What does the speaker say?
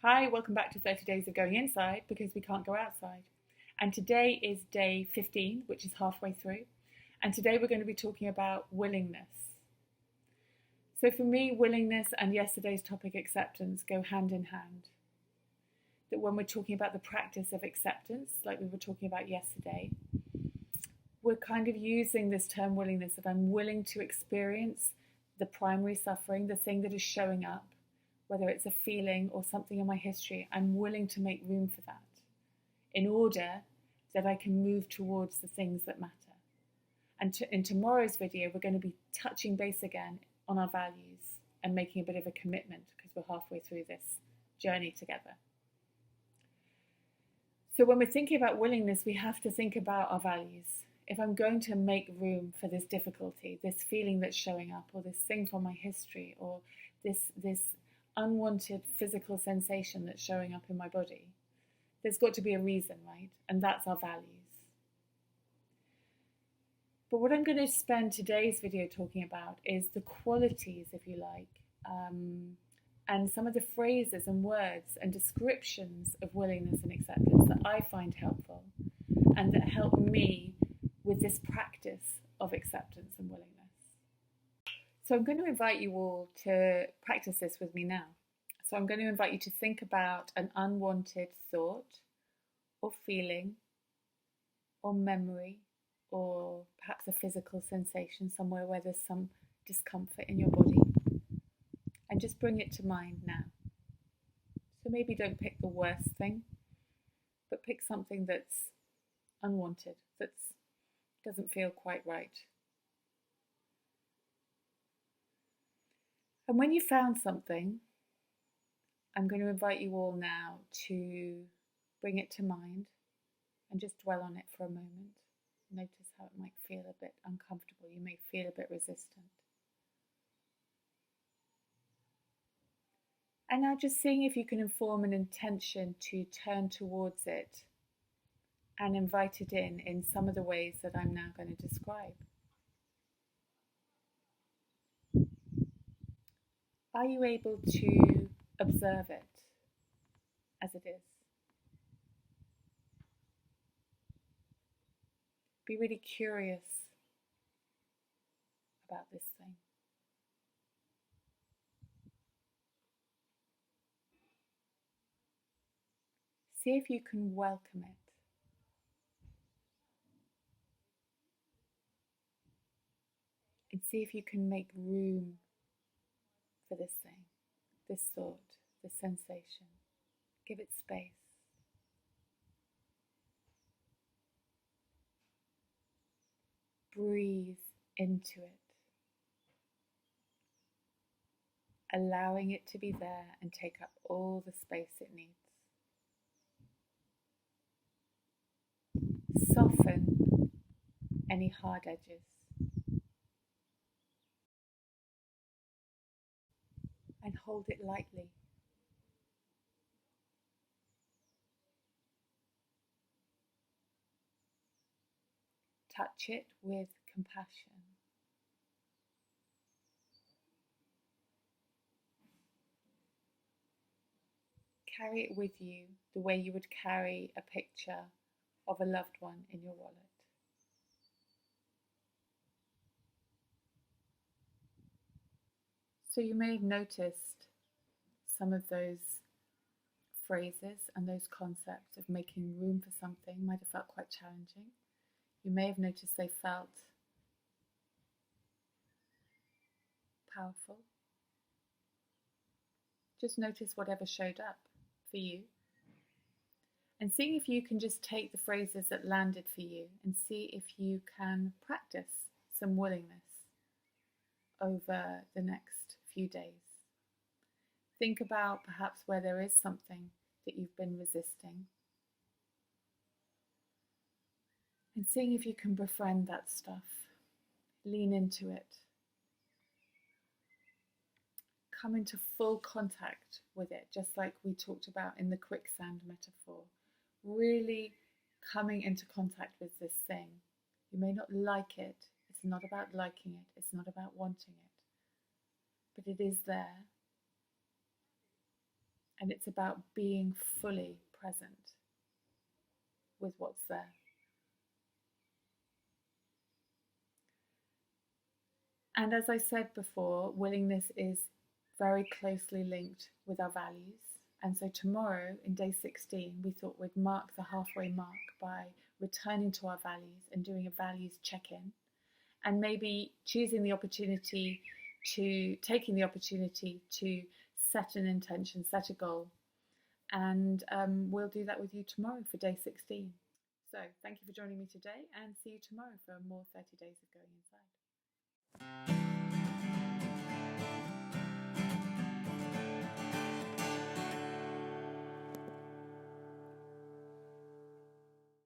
Hi, welcome back to 30 Days of Going Inside because we can't go outside. And today is day 15, which is halfway through. And today we're going to be talking about willingness. So for me, willingness and yesterday's topic, acceptance, go hand in hand. That when we're talking about the practice of acceptance, like we were talking about yesterday, we're kind of using this term willingness, that I'm willing to experience the primary suffering, the thing that is showing up, whether it's a feeling or something in my history. I'm willing to make room for that in order that I can move towards the things that matter. And in tomorrow's video, we're going to be touching base again on our values and making a bit of a commitment because we're halfway through this journey together. So when we're thinking about willingness, we have to think about our values. If I'm going to make room for this difficulty, this feeling that's showing up, or this thing from my history, or this unwanted physical sensation that's showing up in my body, there's got to be a reason, right? And that's our values. But what I'm going to spend today's video talking about is the qualities, if you like, and some of the phrases and words and descriptions of willingness and acceptance that I find helpful and that help me with this practice of acceptance and willingness. So I'm going to invite you all to practice this with me now. So I'm going to invite you to think about an unwanted thought or feeling or memory or perhaps a physical sensation somewhere where there's some discomfort in your body, and just bring it to mind now. So maybe don't pick the worst thing, but pick something that's unwanted, that doesn't feel quite right. And when you found something, I'm going to invite you all now to bring it to mind and just dwell on it for a moment. Notice how it might feel a bit uncomfortable. You may feel a bit resistant. And now just seeing if you can inform an intention to turn towards it and invite it in some of the ways that I'm now going to describe. Are you able to observe it as it is? Be really curious about this thing. See if you can welcome it. And see if you can make room for this thing, this thought, this sensation. Give it space. Breathe into it, allowing it to be there and take up all the space it needs. Soften any hard edges and hold it lightly. Touch it with compassion. Carry it with you the way you would carry a picture of a loved one in your wallet. So you may have noticed some of those phrases and those concepts of making room for something might have felt quite challenging. You may have noticed they felt powerful. Just notice whatever showed up for you. And see if you can just take the phrases that landed for you and see if you can practice some willingness over the next few days. Think about perhaps where there is something that you've been resisting, and seeing if you can befriend that stuff. Lean into it. Come into full contact with it, just like we talked about in the quicksand metaphor. Really coming into contact with this thing. You may not like it. It's not about liking it. It's not about wanting it. But it is there. and it's about being fully present with what's there. And as I said before, willingness is very closely linked with our values. And so tomorrow, in day 16, we thought we'd mark the halfway mark by returning to our values and doing a values check-in, and maybe taking the opportunity to set an intention, set a goal. And we'll do that with you tomorrow for day 16. So thank you for joining me today, and see you tomorrow for more 30 days of going inside.